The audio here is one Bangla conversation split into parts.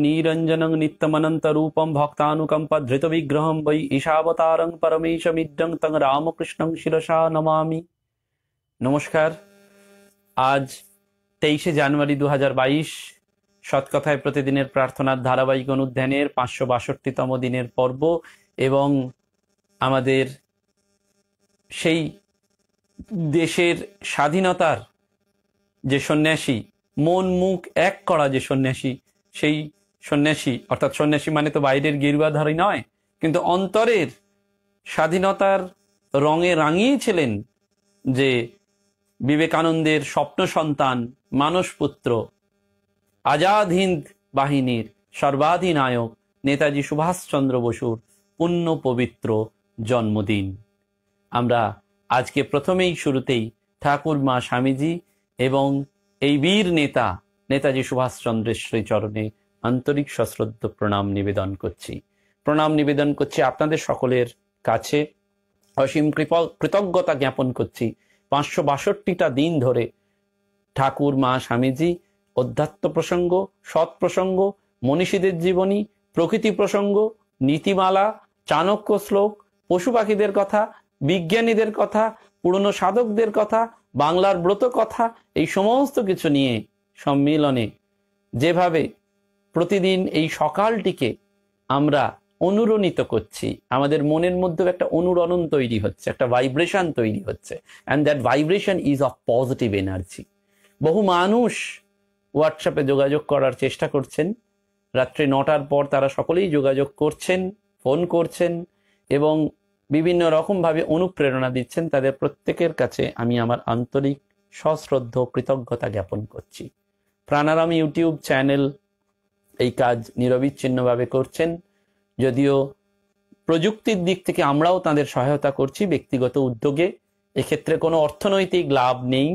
निरंजनं नित्यमनन्तरूपं भक्तानुकम्पधृतविग्रहं वै ईशावतारं परमेशमिद्रं तं रामकृष्णं शिरसा नमामि। नमस्कार। आज 23 জানুয়ারি 2022 সৎকথায় প্রতিদিনের প্রার্থনার ধারাবাহিক অনুধ্যানের 562তম দিনের পর্ব এবং আমাদের সেই দেশের স্বাধীনতার যে সন্ন্যাসী, মন মুখ এক করা যে সন্ন্যাসী, সেই সন্ন্যাসী অর্থাৎ সন্ন্যাসী মানে তো বাইরের গেরুয়াধারী নয়, কিন্তু অন্তরের স্বাধীনতার রঙে রাঙিয়েছিলেন যে বিবেকানন্দের স্বপ্ন সন্তান, মানসপুত্র, আজাদ হিন্দ বাহিনীর সর্বাধিনায়ক নেতাজি সুভাষচন্দ্র বসুর পুণ্য পবিত্র জন্মদিন। আমরা আজকে প্রথমেই শুরুতেই ঠাকুর মা স্বামীজি এবং এই বীর নেতা নেতাজি সুভাষচন্দ্রের শ্রীচরণে আন্তরিক সশ্রদ্ধ প্রণাম নিবেদন করছি আপনাদের সকলের কাছে। অসীম কৃতজ্ঞতা জ্ঞাপন করছি 562টা দিন ধরে ঠাকুর মা স্বামীজি অধ্যাত্ম প্রসঙ্গ, সৎ প্রসঙ্গ, মনীষীদের জীবনী, প্রকৃতি প্রসঙ্গ, নীতিমালা, চাণক্য শ্লোক, পশু পাখিদের কথা, বিজ্ঞানীদের কথা, পুরনো সাধকদের কথা, বাংলার ব্রত কথা, এই সমস্ত কিছু নিয়ে সম্মিলনে যেভাবে প্রতিদিন এই সকালটিকে আমরা অনুরণিত করছি, আমাদের মনের মধ্যে একটা অনুরণন তৈরি হচ্ছে, একটা ভাইব্রেশন তৈরি হচ্ছে, and that vibration is of positive energy. বহু মানুষ হোয়াটসঅ্যাপে যোগাযোগ করার চেষ্টা করছেন, রাত্রি 9টার পর তারা সকলেই যোগাযোগ করছেন, ফোন করছেন এবং বিভিন্ন রকমভাবে অনুপ্রেরণা দিচ্ছেন। তাদের প্রত্যেকের কাছে আমি আমার আন্তরিক সশ্রদ্ধ কৃতজ্ঞতা জ্ঞাপন করছি। প্রাণারাম ইউটিউব চ্যানেল এই কাজ নিরবিচ্ছিন্নভাবে করছেন, যদিও প্রযুক্তির দিক থেকে আমরাও তাদের সহায়তা করছি ব্যক্তিগত উদ্যোগে। এক্ষেত্রে কোনো অর্থনৈতিক লাভ নেই,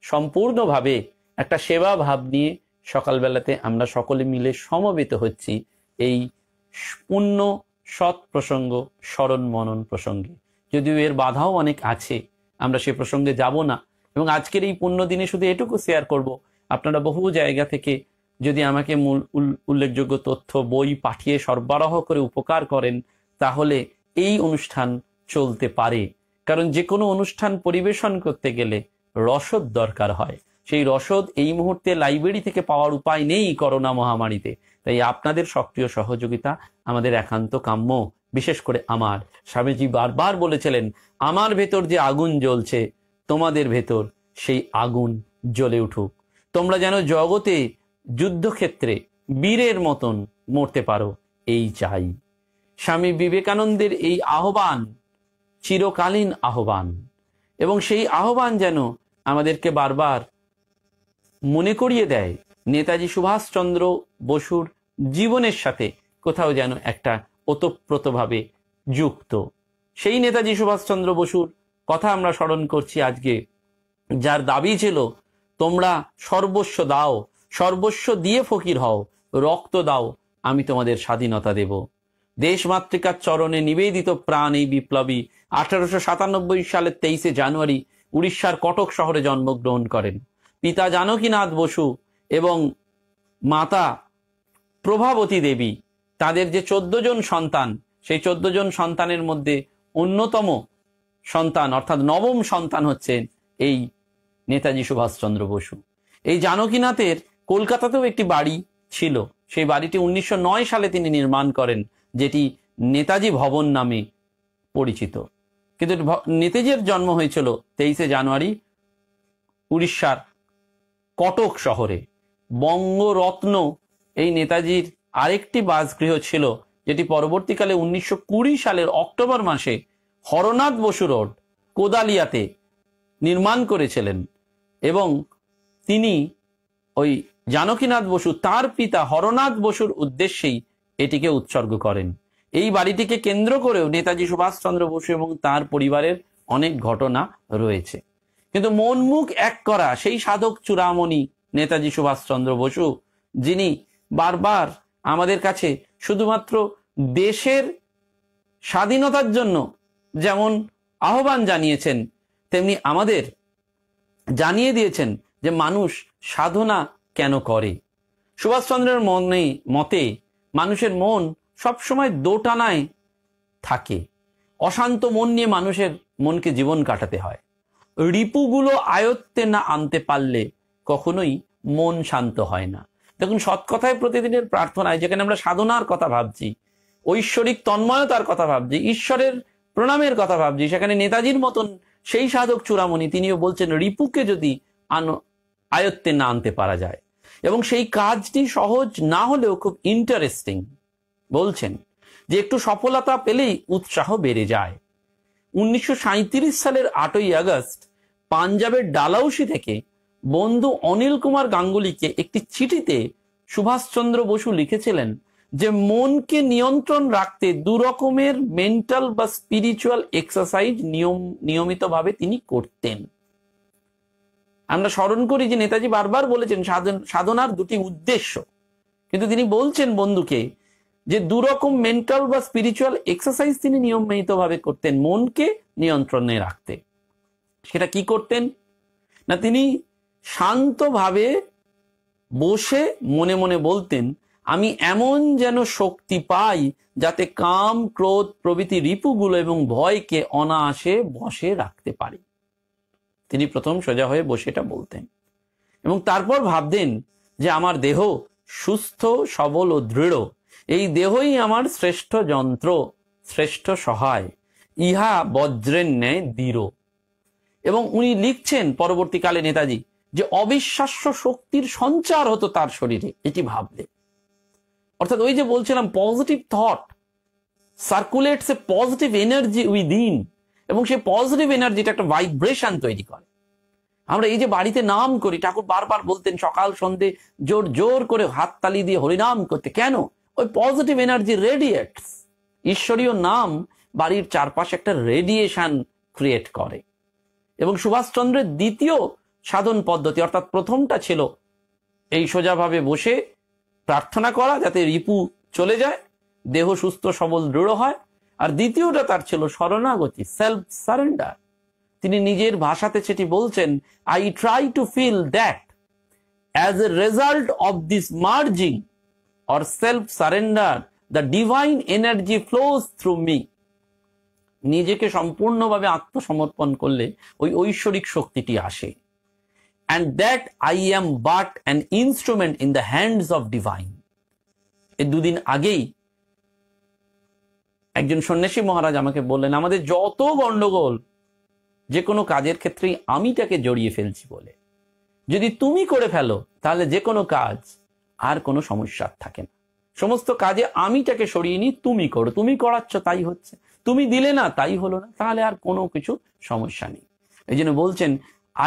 সম্পূর্ণভাবে একটা সেবা ভাব নিয়ে সকালবেলাতে আমরা সকলে মিলে সমবেত হচ্ছি এই পুণ্য সৎ প্রসঙ্গ, স্মরণ মনন প্রসঙ্গে। যদিও এর বাধাও অনেক আছে, আমরা সে প্রসঙ্গে যাব না। এবং আজকের এই পুণ্য দিনে শুধু এটুকু শেয়ার করব, আপনারা বহু জায়গা থেকে যদি আমাকে মূল উল্লেখযোগ্য তথ্য, বই পাঠিয়ে সরবরাহ করে উপকার করেন, তাহলে এই অনুষ্ঠান চলতে পারে। কারণ যে কোনো অনুষ্ঠান পরিবেশন করতে গেলে রসদ দরকার হয়। সেই রসদ এই মুহূর্তে লাইব্রেরি থেকে পাওয়ার উপায় নেই করোনা মহামারীতে। তাই আপনাদের সক্রিয় সহযোগিতা আমাদের একান্ত কাম্য। বিশেষ করে আমার স্বামীজি বারবার বলেছিলেন, আমার ভেতর যে আগুন জ্বলছে, তোমাদের ভেতর সেই আগুন জ্বলে উঠুক। তোমরা যেন জগতে যুদ্ধক্ষেত্রে বীরের মতন মরতে পারো, এই চাই। স্বামী বিবেকানন্দের এই আহ্বান চিরকালীন আহ্বান, এবং সেই আহ্বান যেন আমাদেরকে বারবার মনে করিয়ে দেয় নেতাজি সুভাষচন্দ্র বসুর জীবনের সাথে কোথাও যেন একটা ওতপ্রোতভাবে যুক্ত। সেই নেতাজি সুভাষচন্দ্র বসুর কথা আমরা স্মরণ করছি আজকে, যার দাবি ছিল, তোমরা সর্বস্ব দাও, সর্বস্ব দিয়ে ফকির হও, রক্ত দাও, আমি তোমাদের স্বাধীনতা দেব। দেশমাতৃকার চরণে নিবেদিত প্রাণ এই বিপ্লবী 1897 সালের 23 জানুয়ারি উড়িষ্যার কটক শহরে জন্মগ্রহণ করেন। পিতা জানকীনাথ বসু এবং মাতা প্রভাবতী দেবী, তাদের যে 14 জন সন্তান, সেই 14 জন সন্তানের মধ্যে অন্যতম সন্তান অর্থাৎ নবম সন্তান হচ্ছেন এই নেতাজি সুভাষচন্দ্র বসু। এই জানকীনাথের কলকাতাতেও একটি বাড়ি ছিল। সেই বাড়িটি 1909 সালে তিনি নির্মাণ করেন, যেটি নেতাজি ভবন নামে পরিচিত। কিন্তু নেতাজির জন্ম হয়েছিল 23 জানুয়ারি উড়িষ্যার কটক শহরে। বঙ্গরত্ন এই নেতাজির আরেকটি বাসগৃহ ছিল, যেটি পরবর্তীকালে 1920 সালের অক্টোবর মাসে হরনাথ বসু রোড কোদালিয়াতে নির্মাণ করেছিলেন। এবং তিনি ওই জানকীনাথ বসু তার পিতা হরনাথ বসুর উদ্দেশ্যেই এটিকে উৎসর্গ করেন। এই বাড়িটিকে কেন্দ্র করেও নেতাজি সুভাষচন্দ্র বসু এবং তার পরিবারের অনেক ঘটনা রয়েছে। কিন্তু মন মুখ এক করা সেই সাধক চূড়ামণি নেতাজি সুভাষচন্দ্র বসু, যিনি বারবার আমাদের কাছে শুধুমাত্র দেশের স্বাধীনতার জন্য যেমন আহ্বান জানিয়েছেন, তেমনি আমাদের জানিয়ে দিয়েছেন যে মানুষ সাধনা কেন করে। সুভাষচন্দ্রের মতে মানুষের মন সবসময় দোটানায় থাকে। অশান্ত মন নিয়ে মানুষের মনকে জীবন কাটাতে হয়। রিপুগুলো আয়ত্তে না আনতে পারলে কখনোই মন শান্ত হয় না। দেখুন, সৎকথায় প্রতিদিনের প্রার্থনায় যেখানে আমরা সাধনার কথা ভাবছি, ঐশ্বরিক তন্ময়তার কথা ভাবছি, ঈশ্বরের প্রণামের কথা ভাবছি, সেখানে নেতাজির মতন সেই সাধক চূড়ামণি তিনিও বলছেন রিপুকে যদি আয়ত্তে না আনতে পারা যায়, এবং সেই কাজটি সহজ না হলেও খুব ইন্টারেস্টিং, বলছেন যে একটু সফলতা পেলেই উৎসাহ বেড়ে যায়। 1937 সালের 8ই আগস্ট পাঞ্জাবের ডালাউসি থেকে বন্ধু অনিল কুমার গাঙ্গুলিকে একটি চিঠিতে সুভাষচন্দ্র বসু লিখেছিলেন যে মনকে নিয়ন্ত্রণ রাখতে দু রকমের মেন্টাল বা স্পিরিচুয়াল এক্সারসাইজ নিয়মিতভাবে তিনি করতেন। আমরা স্মরণ করি যে নেতাজি বারবার বলেছেন সাধনার দুটি উদ্দেশ্য, কিন্তু তিনি বলছেন বন্ধুকে যে দু রকম মেন্টাল বা স্পিরিচুয়াল এক্সারসাইজ তিনি নিয়মিতভাবে করতেন মনকে নিয়ন্ত্রণে রাখতে। সেটা কি করতেন না, তিনি শান্তভাবে বসে মনে মনে বলতেন, আমি এমন যেন শক্তি পাই যাতে কাম, ক্রোধ প্রভৃতি রিপুগুলো এবং ভয়কে অনায়াসে বশে রাখতে পারি। তিনি প্রথম সোজা হয়ে বসে এটা বলতেন এবং তারপর ভাবতেন যে আমার দেহ সুস্থ, সবল ও দৃঢ়। এই দেহই আমার শ্রেষ্ঠ যন্ত্র, শ্রেষ্ঠ সহায়, ইহা বজ্রের ন্যায় দৃঢ়। এবং উনি লিখছেন পরবর্তীকালে নেতাজি যে অবিশ্বাস্য শক্তির সঞ্চার হতো তার শরীরে এটি ভাবলে। অর্থাৎ ওই যে বলছিলাম, পজিটিভ থট সার্কুলেটস এ পজিটিভ এনার্জি উইদিন, এবং সেই পজিটিভ এনার্জিটা একটা ভাইব্রেশন তৈরি করে। আমরা এই যে বাড়িতে নাম করি, ঠাকুর বারবার বলতেন সকাল সন্ধে জোর জোর করে হাততালি দিয়ে হরিনাম করতে। কেন? ওই পজিটিভ এনার্জি রেডিয়েটস। ঈশ্বরীয় নাম বাড়ির চারপাশে একটা রেডিয়েশন ক্রিয়েট করে। এবং সুভাষচন্দ্রের দ্বিতীয় সাধন পদ্ধতি, অর্থাৎ প্রথমটা ছিল এই সোজাভাবে বসে প্রার্থনা করা যাতে রিপু চলে যায়, দেহ সুস্থ সবল দৃঢ় হয়, আর দ্বিতীয়টা তার ছিল শরণাগতি, সেলফ সারেন্ডার। তিনি নিজের ভাষাতে সেটি বলছেন, I try to feel that as a result of this merging or self surrender the divine energy flows through me. নিজেকে সম্পূর্ণভাবে আত্মসমর্পণ করলে ওই ঐশ্বরিক শক্তিটি আসে। and that I am but an instrument in the hands of divine. এই দুদিন আগেই একজন সন্ন্যাসী মহারাজ আমাকে বললেন, আমাদের যত গন্ডগোল যে কোনো কাজের ক্ষেত্রেই আমিটাকে জড়িয়ে ফেলছি বলে। যদি তুমি করে ফেলো তাহলে যে কোনো কাজ আর কোনো সমস্যা থাকে না। সমস্ত কাজে আমিটাকে সরিয়ে নি, তুমি করো, তুমি করাচ্ছ তাই হচ্ছে, তুমি দিলে না তাই হলো না, তাহলে আর কোনো কিছু সমস্যা নেই। এই জন্য বলছেন,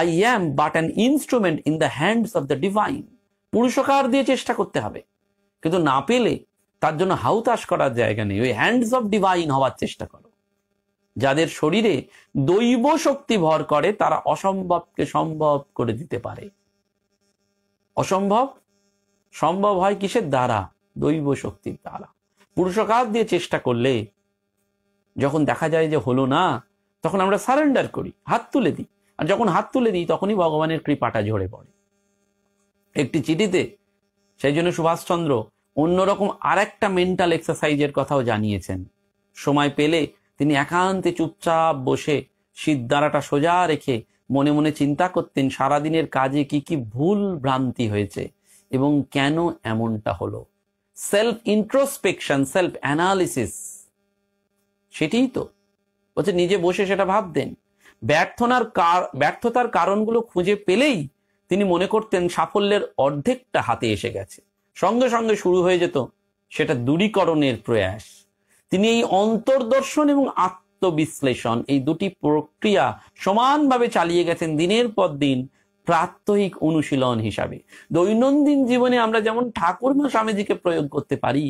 I am but an instrument in the hands of the divine. পুরুষকার দিয়ে চেষ্টা করতে হবে, কিন্তু না পেলে তার জন্য হাউতাশ করার জায়গা নেই। ওই হ্যান্ডস অফ ডিভাইন হওয়ার চেষ্টা করো। যাদের শরীরে দৈব শক্তি ভর করে তারা অসম্ভবকে সম্ভব করে দিতে পারে। অসম্ভব সম্ভব হয় কিসের দ্বারা? দৈব শক্তির দ্বারা। পুরুষকার দিয়ে চেষ্টা করলে যখন দেখা যায় যে হলো না, তখন আমরা সারেন্ডার করি, হাত তুলে দিই। আর যখন হাত তুলে দিই তখনই ভগবানের কৃপাটা ঝরে পড়ে। একটি চিঠিতে সেই জন্য সুভাষচন্দ্র অন্যরকম আর একটা মেন্টাল এক্সারসাইজের কথাও জানিয়েছেন। সময় পেলে তিনি একান্তে চুপচাপ বসে সিদ্ধারাটা সোজা রেখে মনে মনে চিন্তা করতেন সারাদিনের কাজে কি কি ভুল ভ্রান্তি হয়েছে এবং কেন এমনটা হলো। সেলফ ইন্ট্রোস্পেকশন, সেলফ অ্যানালিসিস, সেটাই তো বলছে নিজে বসে সেটা ভাবতেন। ব্যর্থতার কারণগুলো খুঁজে পেলেই তিনি মনে করতেন সাফল্যের অর্ধেকটা হাতে এসে গেছে। সঙ্গে সঙ্গে শুরু হয়ে যেত সেটা দূরীকরণের প্রয়াস। তিনি এই অন্তর্দর্শন এবং আত্মবিশ্লেষণ, এই দুটি প্রক্রিয়া সমানভাবে চালিয়ে গেছেন দিনের পর দিন প্রাত্যহিক অনুশীলন হিসাবে। দৈনন্দিন জীবনে আমরা যেমন ঠাকুরমা স্বামীজিকে প্রয়োগ করতে পারি,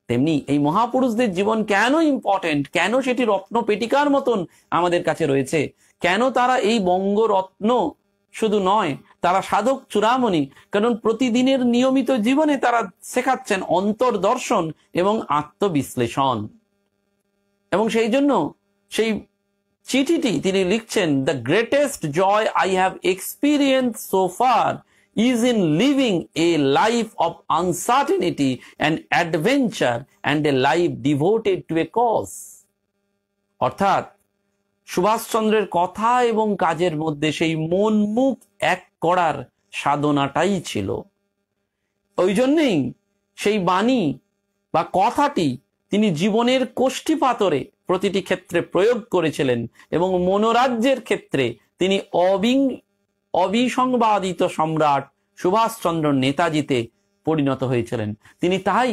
তেমনি এই মহাপুরুষদের জীবন কেন ইম্পর্টেন্ট, কেন সেটি রত্ন পেটিকার মতন আমাদের কাছে রয়েছে, কেন তারা এই বঙ্গরত্ন শুধু নয়, তারা সাধক চূড়ামণি, কারণ প্রতিদিনের নিয়মিত জীবনে তারা শেখাচ্ছেন অন্তর্দর্শন এবং আত্মবিশ্লেষণ। এবং সেই জন্য সেই চিঠিটি তিনি লিখছেন, the greatest joy I have experience so far is in living a life of uncertainty and adventure and a life devoted to a cause. অর্থাৎ সুভাষচন্দ্রের কথা এবং কাজের মধ্যে সেই মন মুখ এক করার সাধনাটাই ছিল। ওই জন্যেই সেই বাণী বা কথাটি তিনি জীবনের কোষ্ঠী পাথরে প্রতিটি ক্ষেত্রে প্রয়োগ করেছিলেন এবং মনোরাজ্যের ক্ষেত্রে তিনি অবিসংবাদিত সম্রাট সুভাষচন্দ্র নেতাজিতে পরিণত হয়েছিলেন। তিনি তাই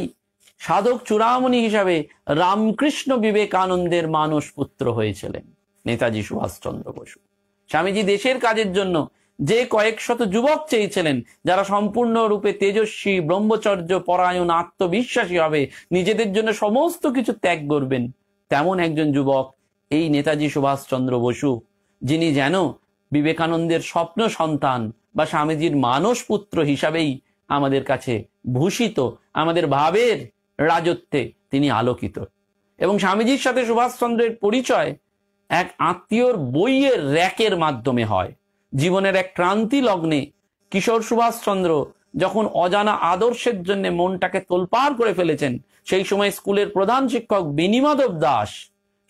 সাধক চূড়ামণি হিসাবে রামকৃষ্ণ বিবেকানন্দের মানস পুত্র হয়েছিলেন নেতাজি সুভাষচন্দ্র বসু। স্বামীজি দেশের কাজের জন্য যে কয়েক শত যুবক চেয়েছিলেন, যারা সম্পূর্ণরূপে তেজস্বী, ব্রহ্মচর্য পরায়ণ, আত্মবিশ্বাসী হবে, নিজেদের জন্য সমস্ত কিছু ত্যাগ করবেন, তেমন একজন যুবক এই নেতাজি সুভাষচন্দ্র বসু, যিনি যেন বিবেকানন্দের স্বপ্ন সন্তান বা স্বামীজির মানস পুত্র হিসাবেই আমাদের কাছে ভূষিত, আমাদের ভাবের রাজত্বে তিনি আলোকিত। এবং স্বামীজির সাথে সুভাষচন্দ্রের পরিচয় এক আত্মীয়র বইয়ের র্যাকের মাধ্যমে হয়। জীবনের এক ক্রান্তি লগ্নে কিশোর সুভাষচন্দ্র যখন অজানা আদর্শের জন্য মনটাকে তোলপাড় করে ফেলেছেন, সেই সময় স্কুলের প্রধান শিক্ষক বিনিমাধব দাস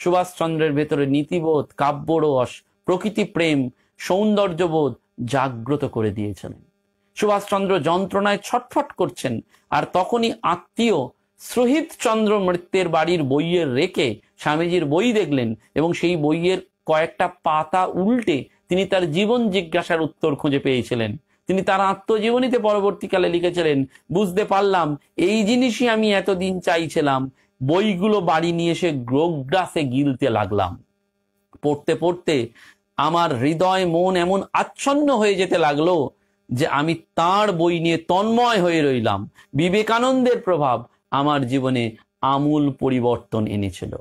সুভাষচন্দ্রের ভেতরে নীতিবোধ, কাব্যরস, প্রকৃতি প্রেম, সৌন্দর্যবোধ জাগ্রত করে দিয়েছিলেন। সুভাষচন্দ্র যন্ত্রণায় ছটফট করছেন, আর তখনই আত্মীয় শ্রোহিত চন্দ্র মৃত্যের বাড়ির বইয়ের রেখে স্বামীজির বই দেখলেন এবং সেই বইয়ের কয়েকটা পাতা উল্টে তিনি তার জীবন জিজ্ঞাসার উত্তর খুঁজে পেয়েছিলেন। তিনি তার আত্মজীবনীতে পরবর্তীকালে লিখেছিলেন, বুঝতে পারলাম এই জিনিসই আমি এতদিন চাইছিলাম, বইগুলো বাড়ি নিয়ে এসে গ্রোগ্রাসে গিলতে লাগলাম। পড়তে পড়তে আমার হৃদয় মন এমন আচ্ছন্ন হয়ে যেতে লাগলো যে আমি তাঁর বই নিয়ে তন্ময় হয়ে রইলাম। বিবেকানন্দের প্রভাব আমার জীবনে আমূল পরিবর্তন এনেছিল।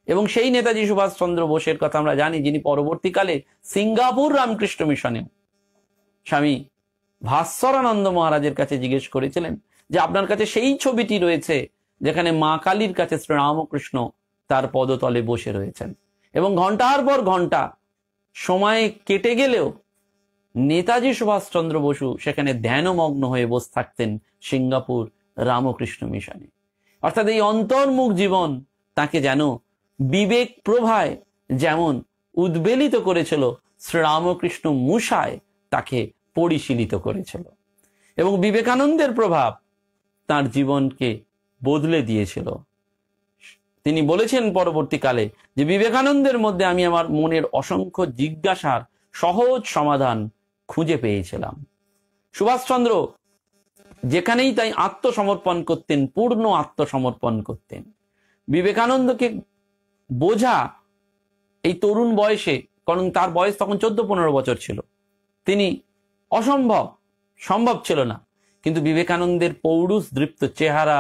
এবং সেই নেতাজি সুভাষচন্দ্র বোসের কথা আমরা জানি, যিনি পরবর্তীকালে সিঙ্গাপুর রামকৃষ্ণ মিশনে স্বামী ভাস্বরানন্দ মহারাজের কাছে জিজ্ঞেস করেছিলেন যে আপনার কাছে সেই ছবিটি রয়েছে যেখানে মা কালীর কাছে শ্রীরামকৃষ্ণ তার পদতলে বসে রয়েছেন। এবং ঘন্টার পর ঘন্টা সময় কেটে গেলেও নেতাজি সুভাষচন্দ্র বসু সেখানে ধ্যানমগ্ন হয়ে বসে থাকতেন সিঙ্গাপুর রামকৃষ্ণ মিশনে। অর্থাৎ এই অন্তর্মুখ জীবন তাকে যেন বিবেক প্রভায় যেমন উদ্বেলিত করেছিল, শ্রীরামকৃষ্ণ মূষায় তাকে পরিশীলিত করেছিল। এবং বিবেকানন্দের প্রভাব তার জীবনকে বদলে দিয়েছিল। তিনি বলেছেন পরবর্তীকালে যে বিবেকানন্দের মধ্যে আমি আমার মনের অসংখ্য জিজ্ঞাসার সহজ সমাধান খুঁজে পেয়েছিলাম। সুভাষচন্দ্র যেখানেই তাই আত্মসমর্পণ করতেন, পূর্ণ আত্মসমর্পণ করতেন। বিবেকানন্দকে বোঝা এই তরুণ বয়সে, কারণ তার বয়স তখন 14-15 বছর ছিল, তিনি সম্ভব ছিল না, কিন্তু বিবেকানন্দের পৌরুষ দৃপ্ত চেহারা,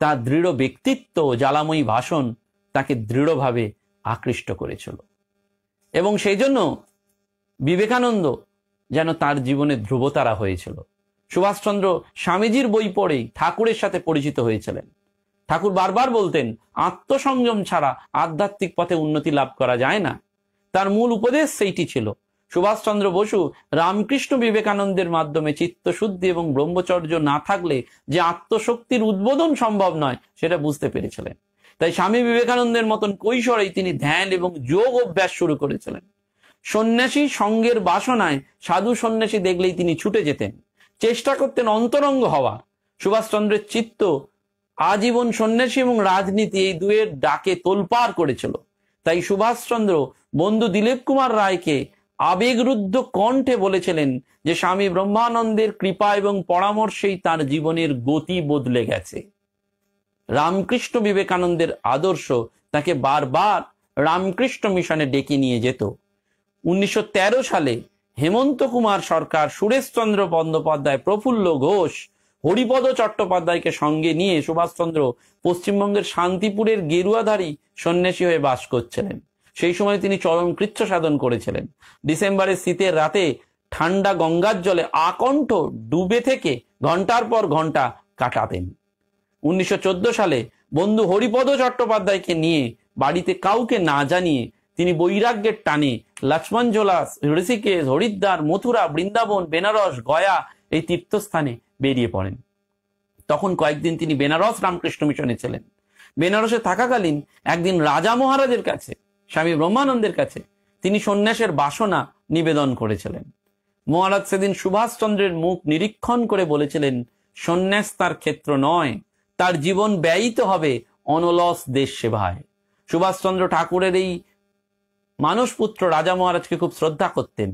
তার দৃঢ় ব্যক্তিত্ব, জ্বালাময়ী ভাষণ তাকে দৃঢ়ভাবে আকৃষ্ট করেছিল। এবং সেই জন্য বিবেকানন্দ যেন তার জীবনে ধ্রুবতারা হয়েছিল। সুভাষচন্দ্র স্বামীজির বই পড়েই ঠাকুরের সাথে পরিচিত হয়েছিলেন। ঠাকুর বারবার বলতেন, আত্মসংযম ছাড়া আধ্যাত্মিক পথে উন্নতি লাভ করা যায় না। তার মূল উপদেশ সেইটি ছিল। সুভাষচন্দ্র বসু রামকৃষ্ণ বিবেকানন্দের মাধ্যমে চিত্তশুদ্ধি এবং ব্রহ্মচর্য না থাকলে যে আত্মশক্তির উদ্বোধন সম্ভব নয় সেটা বুঝতে পেরেছিলেন। তাই স্বামী বিবেকানন্দের মতন কৈশোরেই তিনি ধ্যান এবং যোগ অভ্যাস শুরু করেছিলেন। সন্ন্যাসী সঙ্গের বাসনায় সাধু সন্ন্যাসী দেখলেই তিনি ছুটে যেতেন, চেষ্টা করতেন অন্তরঙ্গ হওয়ার। সুভাষচন্দ্রের চিত্ত আজীবন সন্ন্যাসী এবং রাজনীতি এই দুয়ের ডাকে তোলপাড় করেছিল। তাই সুভাষচন্দ্র বন্ধু দিলীপ কুমার রায়কে আবেগরুদ্ধ কণ্ঠে বলেছিলেন যে স্বামী ব্রহ্মানন্দের কৃপা এবং পরামর্শেই তার জীবনের গতি বদলে গেছে। রামকৃষ্ণ বিবেকানন্দের আদর্শ তাকে বারবার রামকৃষ্ণ মিশনে ডেকে নিয়ে যেত। 1913 সালে হেমন্ত কুমার সরকার, সুরেশচন্দ্র বন্দ্যোপাধ্যায়, প্রফুল্ল ঘোষ হরিপদ চট্টোপাধ্যায়কে সঙ্গে নিয়ে সুভাষচন্দ্র পশ্চিমবঙ্গের শান্তিপুরের গেরুয়াধারী সন্ন্যাসী হয়ে বাস করছিলেন। সেই সময় তিনি চরম কৃচ্ছ সাধন করেছিলেন। ডিসেম্বরের শীতের রাতে ঠান্ডা গঙ্গার জলে আকণ্ঠ ডুবে থেকে ঘন্টার পর ঘন্টা কাটাতেন। 1914 সালে বন্ধু হরিপদ চট্টোপাধ্যায়কে নিয়ে বাড়িতে কাউকে না জানিয়ে তিনি বৈরাগ্যের টানে লক্ষ্মণঝোলা, ঋষিকেশ, হরিদ্বার, মথুরা, বৃন্দাবন, বেনারস, গয়া এই তীর্থস্থানে বেরিয়ে পড়েন। তখন কয়েকদিন তিনি বেনারস রামকৃষ্ণ মিশনে ছিলেন। বেনারসে থাকাকালীন একদিন রাজা মহারাজের কাছে, স্বামী ব্রহ্মানন্দের কাছে তিনি সন্ন্যাসের বাসনা নিবেদন করেছিলেন। মহারাজ সেদিন সুভাষচন্দ্রের মুখ নিরীক্ষণ করে বলেছিলেন, সন্ন্যাস তার ক্ষেত্র নয়, তার জীবন ব্যয়িত হবে অনলস দেশ সেবায়। সুভাষচন্দ্র ঠাকুরের এই মানসপুত্র রাজা মহারাজকে খুব শ্রদ্ধা করতেন।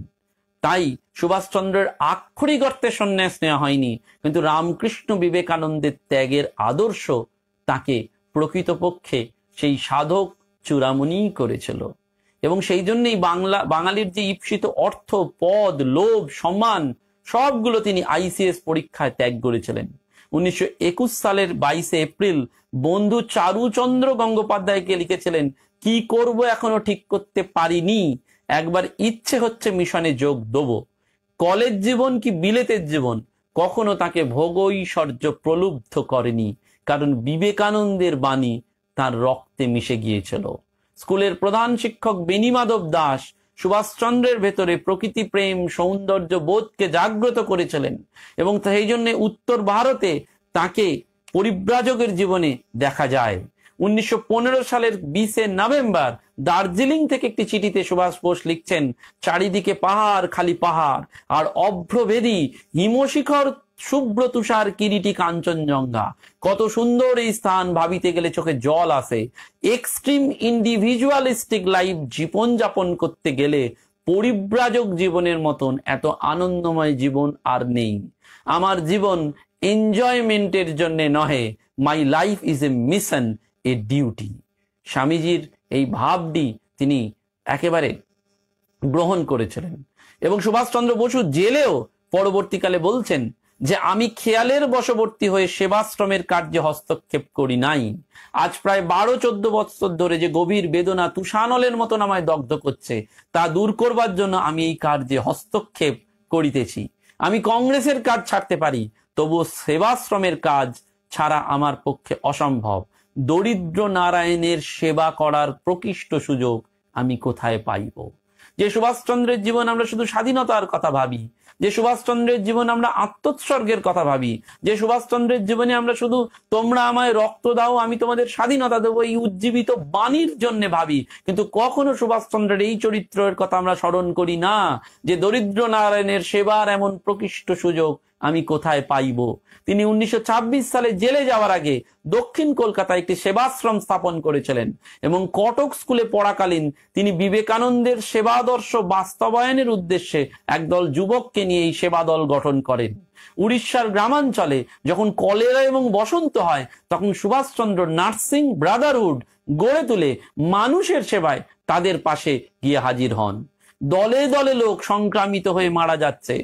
তাই সুভাষচন্দ্রের আক্ষরিক অর্থে সন্ন্যাস নেওয়া হয়নি, কিন্তু রামকৃষ্ণ বিবেকানন্দের ত্যাগের আদর্শ তাকে প্রকৃতপক্ষে সেই সাধক চূড়ামণি করেছিল। এবং সেই জন্যই বাঙালির যে ঈপ্সিত অর্থ, পদ, লোভ, সম্মান সবগুলো তিনি আইসিএস পরীক্ষায় ত্যাগ করেছিলেন। 1921 সালের 22 এপ্রিল বন্ধু চারুচন্দ্র গঙ্গোপাধ্যায়কে লিখেছিলেন, কি করব এখনো ঠিক করতে পারিনি, একবার ইচ্ছে হচ্ছে মিশনে যোগ দেব। কলেজ জীবন কি বিলেতের জীবন কখনো তাকে ভোগৈশ্বর্য প্রলুব্ধ করেনি, কারণ বিবেকানন্দের বাণী তার রক্তে মিশে গিয়েছিল। স্কুলের প্রধান শিক্ষক বেণীমাধব দাস সুভাষচন্দ্রের ভেতরে প্রকৃতি প্রেম, সৌন্দর্য বোধকে জাগ্রত করেছিলেন এবং সেই জন্য উত্তর ভারতে তাকে পরিব্রাজকের জীবনে দেখা যায়। 1915 সালের 20 নভেম্বর দার্জিলিং থেকে একটি চিঠিতে সুভাষ বোস লিখছেন, চারিদিকে পাহাড়, খালি পাহাড়, আর অভ্রভেদী হিমশিখর, শুভ্র তুষার কিরিটি কাঞ্চনজঙ্ঘা। কত সুন্দর এই স্থান, ভাবিতে গেলে চোখে জল আসে। এক্সট্রিম ইন্ডিভিজুয়ালিস্টিক লাইফ জীবন যাপন করতে গেলে পরিব্রাজক জীবনের মতন এত আনন্দময় জীবন আর নেই। আমার জীবন এনজয়মেন্টের জন্য নহে, my life is a mission, A duty. স্বামীজির এই ভাবটি তিনি একেবারে গ্রহণ করেছিলেন। এবং সুভাষচন্দ্র বসু জেলেও পরবর্তীকালে বলছেন যে, আমি খেয়ালের বশবর্তী হয়ে সেবাশ্রমের কার্যে হস্তক্ষেপ করি নাই। আজ প্রায় 12-14 বছর ধরে যে গভীর বেদনা তুষানলের মতন আমায় দগ্ধ করছে, তা দূর করবার জন্য আমি এই কার্যে হস্তক্ষেপ করিতেছি। আমি কংগ্রেসের কাজ ছাড়তে পারি, তবুও সেবাশ্রমের কাজ ছাড়া আমার পক্ষে অসম্ভব। দরিদ্র নারায়ণের সেবা করার প্রকৃষ্ট সুযোগ আমি কোথায় পাইব? যে সুভাষচন্দ্রের জীবন আমরা শুধু স্বাধীনতার কথা ভাবি, যে সুভাষচন্দ্রের জীবন আমরা আত্মোৎসর্গের কথা ভাবি, যে সুভাষচন্দ্রের জীবনে আমরা শুধু তোমরা আমায় রক্ত দাও, আমি তোমাদের স্বাধীনতা দেবো, এই উজ্জীবিত বাণীর জন্য ভাবি, কিন্তু কখনো সুভাষচন্দ্রের এই চরিত্রের কথা আমরা স্মরণ করি না যে দরিদ্র নারায়ণের সেবার এমন প্রকৃষ্ট সুযোগ আমি কোথায় পাইব। তিনি 1926 সালে জেলে যাওয়ার আগে দক্ষিণ কলকাতায় একটি সেবাশ্রম স্থাপন করেছিলেন এবং কটক স্কুলে পড়াকালীন তিনি বিবেকানন্দের সেবাদর্শ বাস্তবায়নের উদ্দেশ্যে একদল যুবককে নিয়ে এই সেবা দল গঠন করেন। উড়িষ্যার গ্রামাঞ্চলে যখন কলেরা এবং বসন্ত হয়, তখন সুভাষচন্দ্র নার্সিং ব্রাদারহুড গড়ে তুলে মানুষের সেবায় তাদের পাশে গিয়ে হাজির হন। দলে দলে লোক সংক্রামিত হয়ে মারা যাচ্ছে,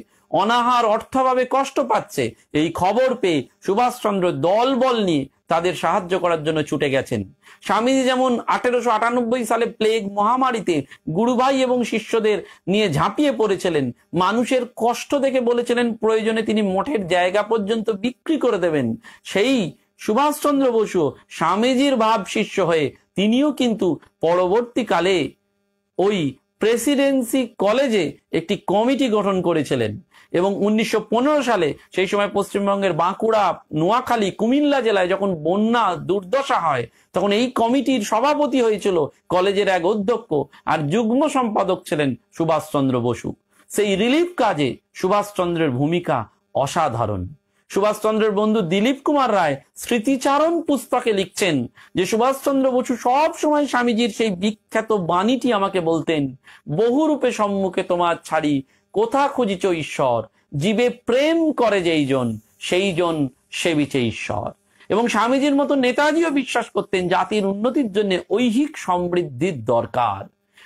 অনাহার অর্থাভাবে কষ্ট পাচ্ছে, এই খবর পেয়ে সুভাষচন্দ্র দল বল নিয়ে তাদের সাহায্য করার জন্য ছুটে গেছেন। স্বামীজি যেমন 1898 সালে প্লেগ মহামারীতে গুরুভাই এবং শিষ্যদের নিয়ে ঝাঁপিয়ে পড়েছিলেন, মানুষের কষ্ট দেখে বলেছিলেন প্রয়োজনে তিনি মঠের জায়গা পর্যন্ত বিক্রি করে দেবেন, সেই সুভাষচন্দ্র বসু স্বামীজির ভাব শিষ্য হয়ে তিনিও কিন্তু পরবর্তীকালে ওই প্রেসিডেন্সি কলেজে একটি কমিটি গঠন করেছিলেন এবং 1915 সালে সেই সময় পশ্চিমবঙ্গের বাঁকুড়া, নোয়াখালী, কুমিল্লা জেলায় যখন বন্যা দুর্দশা হয়, তখন এই কমিটির সভাপতি হয়েছিল কলেজের এক অধ্যক্ষ, আর যুগ্ম সম্পাদক ছিলেন সুভাষচন্দ্র বসু। সেই রিলিফ কাজে সুভাষচন্দ্রের ভূমিকা অসাধারণ। সুভাষচন্দ্রের বন্ধু দিলীপ কুমার রায় স্মৃতিচারণ পুস্তকে লিখছেন যে সুভাষচন্দ্র বসু সব সময় স্বামীজির সেই বিখ্যাত বাণীটি আমাকে বলতেন, বহুরূপে সম্মুখে তোমার ছাড়ি কোথা খুঁজিছ ঈশ্বর, জীবে প্রেম করে যেই জন সেই জন সেবিছে ঈশ্বর। এবং স্বামীজির মতো নেতাজিও বিশ্বাস করতেন জাতির উন্নতির জন্য ঐহিক সমৃদ্ধির দরকার।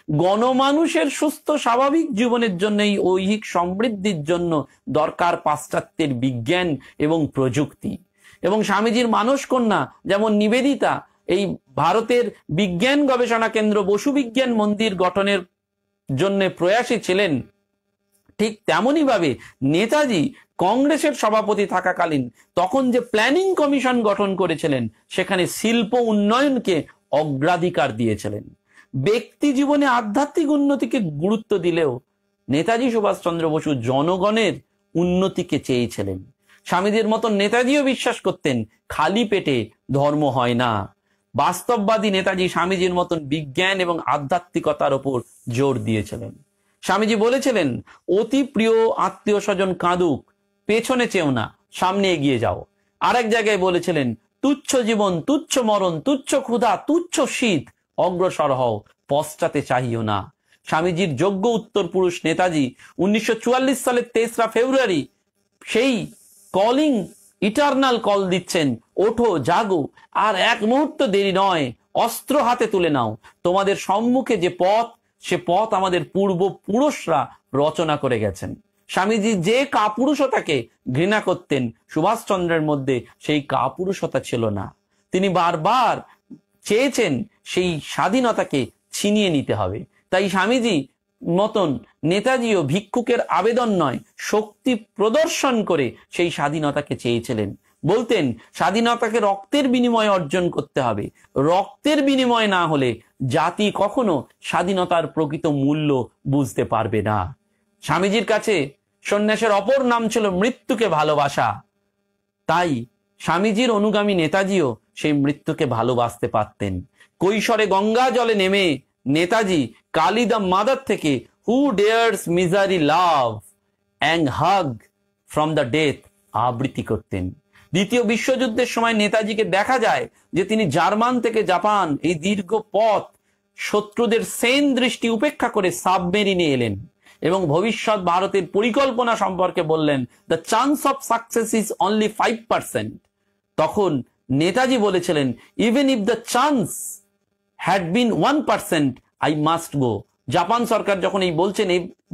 গণমানুষের সুস্থ স্বাভাবিক জীবনের জন্য, এই ঐহিক সমৃদ্ধির জন্য দরকার পাশ্চাত্যের বিজ্ঞান এবং প্রযুক্তি। এবং স্বামীজির মানস কন্যা যেমন নিবেদিতা এই ভারতের বিজ্ঞান গবেষণা কেন্দ্র বসু বিজ্ঞান মন্দির গঠনের জন্য প্রয়াসী ছিলেন, ঠিক তেমনি ভাবে নেতাজি কংগ্রেসের সভাপতি থাকাকালীন তখন যে প্ল্যানিং কমিশন গঠন করেছিলেন সেখানে শিল্প উন্নয়নকে অগ্রাধিকার দিয়েছিলেন। ব্যক্তি জীবনে আধ্যাত্মিক উন্নতিকে গুরুত্ব দিলেও নেতাজি সুভাষচন্দ্র বসু জনগণের উন্নতিকে চেয়েছিলেন। স্বামীজির মতন নেতাজিও বিশ্বাস করতেন খালি পেটে ধর্ম হয় না। বাস্তববাদী নেতাজি স্বামীজির মতন বিজ্ঞান এবং আধ্যাত্মিকতার উপর জোর দিয়েছিলেন। স্বামীজি বলেছিলেন, অতি প্রিয় আত্মীয় স্বজন কাঁদুক, পেছনে চেও না, সামনে এগিয়ে যাও। আরেক জায়গায় বলেছিলেন, তুচ্ছ জীবন, তুচ্ছ মরণ, তুচ্ছ ক্ষুধা, তুচ্ছ শীত, অগ্রসর হও, পশ্চাতে চাহিও না। স্বামীজির যোগ্য উত্তর পুরুষ নেতাজি 1944 সালের 23 ফেব্রুয়ারি সেই কলিং ইটারনাল কল দিচ্ছেন, ওঠো জাগো, আর এক মুহূর্ত দেরি নয়, অস্ত্র হাতে তুলে নাও। তোমাদের সম্মুখে যে পথ, সে পথ আমাদের পূর্বপুরুষরা রচনা করে গেছেন। স্বামীজি যে কাপুরুষতাকে ঘৃণা করতেন, সুভাষচন্দ্রের মধ্যে সেই কাপুরুষতা ছিল না। তিনি বারবার চেয়েছেন সেই স্বাধীনতাকে ছিনিয়ে নিতে হবে। তাই স্বামীজি মতন নেতাজিও ভিক্ষুকের আবেদন নয়, শক্তি প্রদর্শন করে সেই স্বাধীনতাকে চেয়েছিলেন। বলতেন, স্বাধীনতাকে রক্তের বিনিময়ে অর্জন করতে হবে, রক্তের বিনিময় না হলে জাতি কখনো স্বাধীনতার প্রকৃত মূল্য বুঝতে পারবে না। স্বামীজির কাছে সন্ন্যাসের অপর নাম ছিল মৃত্যুকে ভালোবাসা। তাই স্বামীজির অনুগামী নেতাজিও সেই মৃত্যুকে ভালোবাসতে পারতেন। কৈশোরে গঙ্গা জলে নেমে নেতাজি কালী দ্য মাদার থেকে who dares misery love and hug from the death আবৃত্তি করতেন। দ্বিতীয় বিশ্বযুদ্ধের সময় নেতাজিকে দেখা যায় যে তিনি জার্মান থেকে জাপান এই দীর্ঘ পথ শত্রুদের সেন দৃষ্টি উপেক্ষা করে সাবমেরিনে এলেন এবং ভবিষ্যৎ ভারতের পরিকল্পনা সম্পর্কে বললেন, the chance of success is only 5%। তখন নেতাজি বলেছিলেন, even if the chance had been 1%, I must go. Japan সরকার যখন এই বলছেন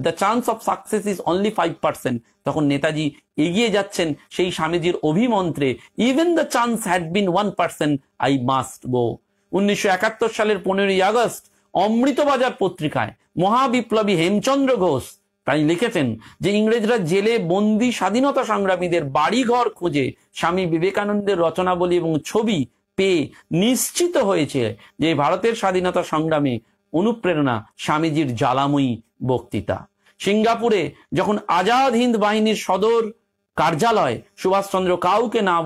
the chance of success is only 5%, তখন নেতাজি এগিয়ে যাচ্ছেন সেই স্বামীজির অভিমন্ত্রে, even the chance had been 1%, I must go. 1971 সালের 15ই আগস্ট অমৃতবাজার পত্রিকায় মহাবিপ্লবী হেমচন্দ্র ঘোষ তাই লিখেছেন যে ইংরেজরা জেলে বন্দী স্বাধীনতা সংগ্রামীদের বাড়িঘর খুঁজে স্বামী বিবেকানন্দের রচনাবলী এবং ছবি পেয়ে নিশ্চিত হয়েছে যে ভারতের স্বাধীনতা সংগ্রামে অনুপ্রেরণা স্বামীজির জ্বালাময়ী বক্তৃতা। সিঙ্গাপুরে যখন আজাদ হিন্দ বাহিনীর সদর কার্যালয় সুভাষচন্দ্র কাউকে না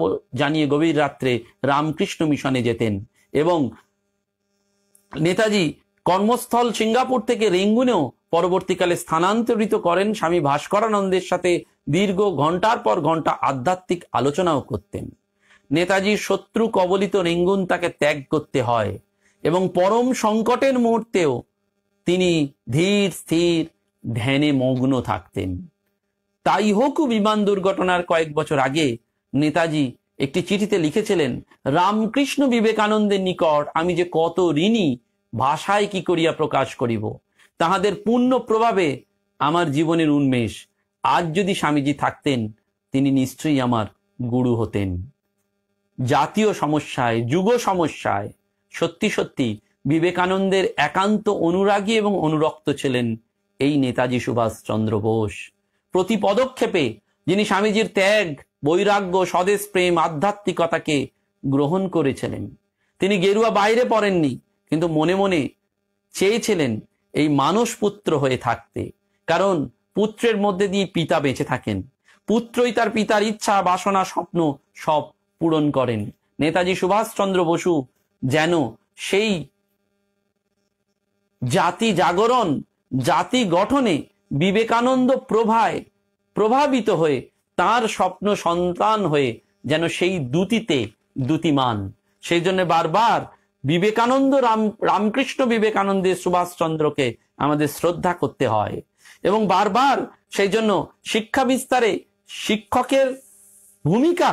জানিয়ে গভীর রাত্রে রামকৃষ্ণ মিশনে যেতেন এবং নেতাজি কর্মস্থল সিঙ্গাপুর থেকে রেঙ্গুনেও পরবর্তীকালে স্থানান্তরিত করেন। স্বামী ভাস্করানন্দের সাথে দীর্ঘ ঘন্টার পর ঘন্টা আধ্যাত্মিক আলোচনাও করতেন। নেতাজির শত্রু কবলিত রেঙ্গুন তাকে ত্যাগ করতে হয় এবং পরম সংকটের মুহূর্তেও তিনি ধীর স্থির ধ্যানে মগ্ন থাকতেন। তাই হোক বিমান দুর্ঘটনার কয়েক বছর আগে নেতাজি একটি চিঠিতে লিখেছিলেন, রামকৃষ্ণ বিবেকানন্দের নিকট আমি যে কত ঋণী, ভাষায় কি করিয়া প্রকাশ করিব। তাহাদের পূর্ণ প্রভাবে আমার জীবনের উন্মেষ। আজ যদি স্বামীজি থাকতেন, তিনি নিশ্চয়ই আমার গুরু হতেন। জাতীয় সমস্যায়, যুগ সমস্যায় সত্যি সত্যি বিবেকানন্দের একান্ত অনুরাগী এবং অনুরক্ত ছিলেন এই নেতাজি সুভাষচন্দ্র বোস। প্রতি পদক্ষেপে যিনি স্বামীজির ত্যাগ, বৈরাগ্য, স্বদেশ প্রেম, আধ্যাত্মিকতাকে গ্রহণ করেছিলেন। তিনি গেরুয়া বাইরে পড়েননি, কিন্তু মনে মনে চেয়েছিলেন এই মানস পুত্র হয়ে থাকতে, কারণ পুত্রের মধ্যে দিয়ে পিতা বেঁচে থাকেন। পুত্রই তার পিতার ইচ্ছা, বাসনা, স্বপ্ন সব পূরণ করেন। নেতাজি সুভাষচন্দ্র বসু যেন সেই জাতি জাগরণ, জাতি গঠনে বিবেকানন্দ প্রভাবিত হয়ে তার স্বপ্ন সন্তান হয়ে যেন সেই দ্যুতিতে দ্যুতিমান। সেই জন্য বারবার বিবেকানন্দ রামকৃষ্ণ বিবেকানন্দের সুভাষচন্দ্রকে আমাদের শ্রদ্ধা করতে হয় এবং বারবার সেই জন্য শিক্ষা বিস্তারে শিক্ষকের ভূমিকা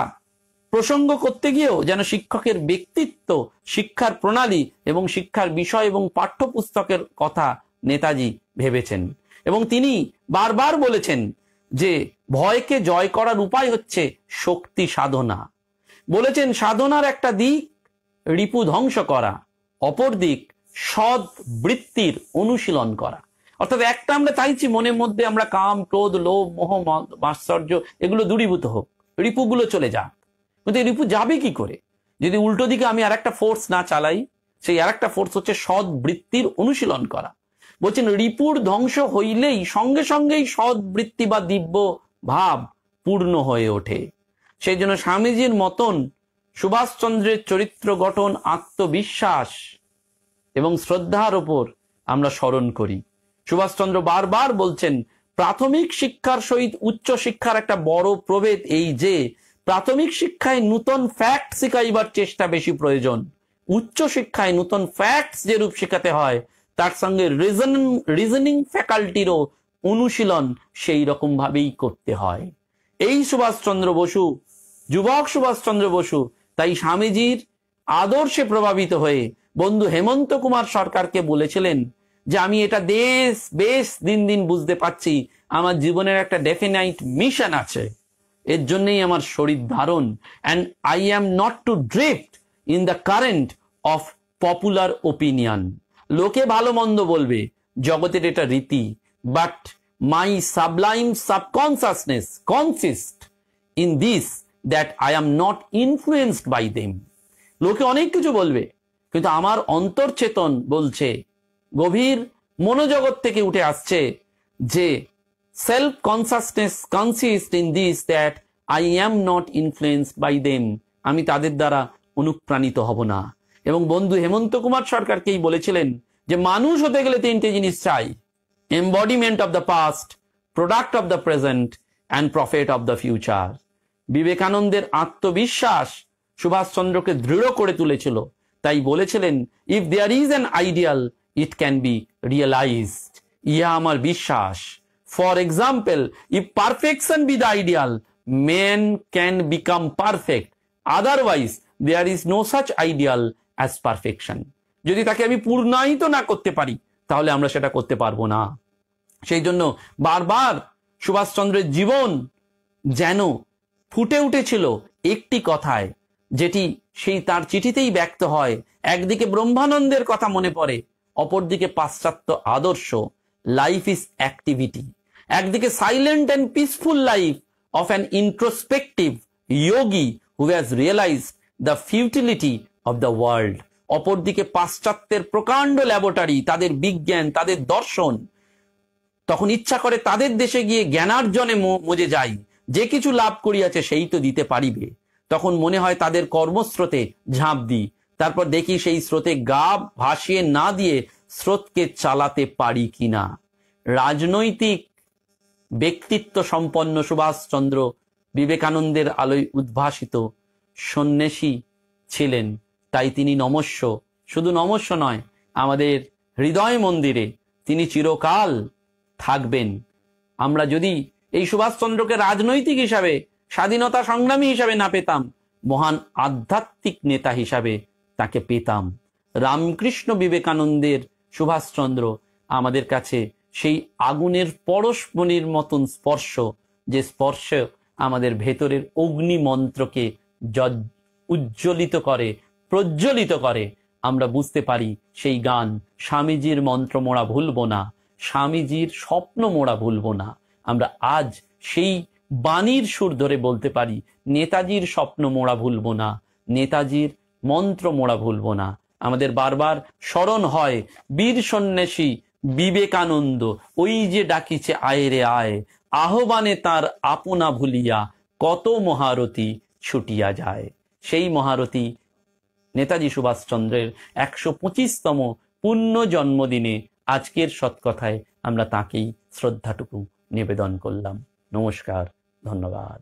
প্রসঙ্গ করতে গিয়েও যেন শিক্ষকের ব্যক্তিত্ব, শিক্ষার প্রণালী এবং শিক্ষার বিষয় এবং পাঠ্যপুস্তকের কথা নেতাজি ভেবেছেন। এবং তিনি বারবার বলেছেন যে ভয়কে জয় করার উপায় হচ্ছে শক্তি সাধনা। বলেছেন সাধনার একটা দিক রিপু ধ্বংস করা, অপর দিক সৎ বৃত্তির অনুশীলন করা। অর্থাৎ একটা আমরা চাইছি মনের মধ্যে আমরা কাম, ক্রোধ, লোভ, মোহ, মাৎসর্য এগুলো দূরীভূত হোক, রিপুগুলো চলে যাক। কিন্তু এই রিপু যাবে কি করে যদি উল্টো দিকে আমি আর একটা ফোর্স না চালাই? সেই আর একটা ফোর্স হচ্ছে সৎ বৃত্তির অনুশীলন করা। বলছেন রিপুর ধ্বংস হইলেই সঙ্গে সঙ্গেই সৎ বৃত্তি বা দিব্য ভাব পূর্ণ হয়ে ওঠে। সেই জন্য স্বামীজির মতন সুভাষচন্দ্রের চরিত্র গঠন, আত্মবিশ্বাস এবং শ্রদ্ধার ওপর আমরা স্মরণ করি। সুভাষচন্দ্র বারবার বলছেন প্রাথমিক শিক্ষার সহিত উচ্চ শিক্ষার একটা বড় প্রভেদ এই যে প্রাথমিক শিক্ষায় নূতন ফ্যাক্ট শিখাইবার চেষ্টা বেশি প্রয়োজন, উচ্চ শিক্ষায় নূতন ফ্যাক্টস যে রূপ শেখাতে হয় তার সঙ্গে রিজনিং ফ্যাকাল্টিরও অনুশীলন সেই রকম ভাবেই করতে হয়। এই সুভাষচন্দ্র বসু, যুবক সুভাষচন্দ্র বসু তাই স্বামীজির আদর্শে প্রভাবিত হয়ে বন্ধু হেমন্ত কুমার সরকারকে বলেছিলেন যে আমি এটা বেশ দিন দিন বুঝতে পারছি আমার জীবনের একটা ডেফিনাইট মিশন আছে, এর জন্যই আমার শরীর ধারণ, and I am not to drift in the current of popular opinion. লোকে ভালো মন্দ বলবে, জগতের এটা রীতি, but my sublime subconsciousness consist in this that I am not influenced by them. লোকে অনেক কিছু বলবে, কিন্তু আমার অন্তর্চেতন বলছে, গভীর মনোজগৎ থেকে উঠে আসছে যে self consciousness consist in this that I am not influenced by them. আমি তাদের দ্বারা অনুপ্রাণিত হব না। এবং বন্ধু হেমন্ত কুমার সরকারকেই বলেছিলেন যে মানুষ হতে গেলে তিনটে জিনিস চাই, embodiment of the past, product of the present and prophet of the future. বিবেকানন্দের আত্মবিশ্বাস সুভাষচন্দ্রকে দৃঢ় করে তুলেছিল। তাই বলেছিলেন if there is an ideal it can be realised. ইহা আমার বিশ্বাস। For example, if perfection be the ideal, men can become perfect. Otherwise, there is no such ideal as perfection. যদি তাকে আমি পূর্ণায়িত না করতে পারি তাহলে আমরা সেটা করতে পারবো না। সেই জন্য বারবার সুভাষচন্দ্রের জীবন যেন ফুটে উঠেছিল একটি কথায়, যেটি সেই তার চিঠিতেই ব্যক্ত হয়। একদিকে ব্রহ্মানন্দের কথা মনে পড়ে, অপরদিকে পাশ্চাত্য আদর্শ, লাইফ ইজ অ্যাক্টিভিটি। একদিকে silent and peaceful life of an introspective yogi who has realized the futility of the world. অপরদিকে পাশ্চাত্যের প্রকাণ্ড ল্যাবরেটরি, তাদের বিজ্ঞান, তাদের দর্শন, তখন ইচ্ছা করে তাদের দেশে গিয়ে জ্ঞানার্জনে মজে যাই, যে কিছু লাভ করিয়াছে সেই তো দিতে পারিবে। তখন মনে হয় তাদের কর্মস্রোতে ঝাঁপ দিই, তারপর দেখি সেই স্রোতে গা ভাসিয়ে না দিয়ে স্রোতকে চালাতে পারি কিনা। রাজনৈতিক ব্যক্তিত্ব সম্পন্ন সুভাষচন্দ্র বিবেকানন্দের আলোয় উদ্ভাসিত সন্ন্যাসী ছিলেন। তাই তিনি নমস্য, শুধু নমস্য নয়, আমাদের হৃদয় মন্দিরে তিনি চিরকাল থাকবেন। আমরা যদি এই সুভাষচন্দ্রকে রাজনৈতিক হিসাবে, স্বাধীনতা সংগ্রামী হিসাবে না পেতাম, মহান আধ্যাত্মিক নেতা হিসাবে তাকে পেতাম। রামকৃষ্ণ বিবেকানন্দের সুভাষচন্দ্র আমাদের কাছে সেই আগুনের পরশমণির মতন স্পর্শ, যে স্পর্শ আমাদের ভেতরের অগ্নি মন্ত্রকে উজ্জ্বলিত করে, প্রজ্বলিত করে। আমরা বুঝতে পারি সেই গান, স্বামীজির মন্ত্র মোড়া ভুলবো না, স্বামীজির স্বপ্ন মোড়া ভুলবো না। আমরা আজ সেই বাণীর সুর ধরে বলতে পারি, নেতাজির স্বপ্ন মোড়া ভুলবো না, নেতাজির মন্ত্র মোড়া ভুলবো না। আমাদের বারবার স্মরণ হয় বীর সন্ন্যাসী বিবেকানন্দ, ওই যে ডাকিছে আয় রে আয়, আহ্বানে তার আপনা ভুলিয়া কত মহারথী ছুটিয়া যায়। সেই মহারথী নেতাজি সুভাষচন্দ্রের 125তম পুণ্য জন্মদিনে আজকের সৎকথায় আমরা তাকেই শ্রদ্ধাটুকু নিবেদন করলাম। নমস্কার, ধন্যবাদ।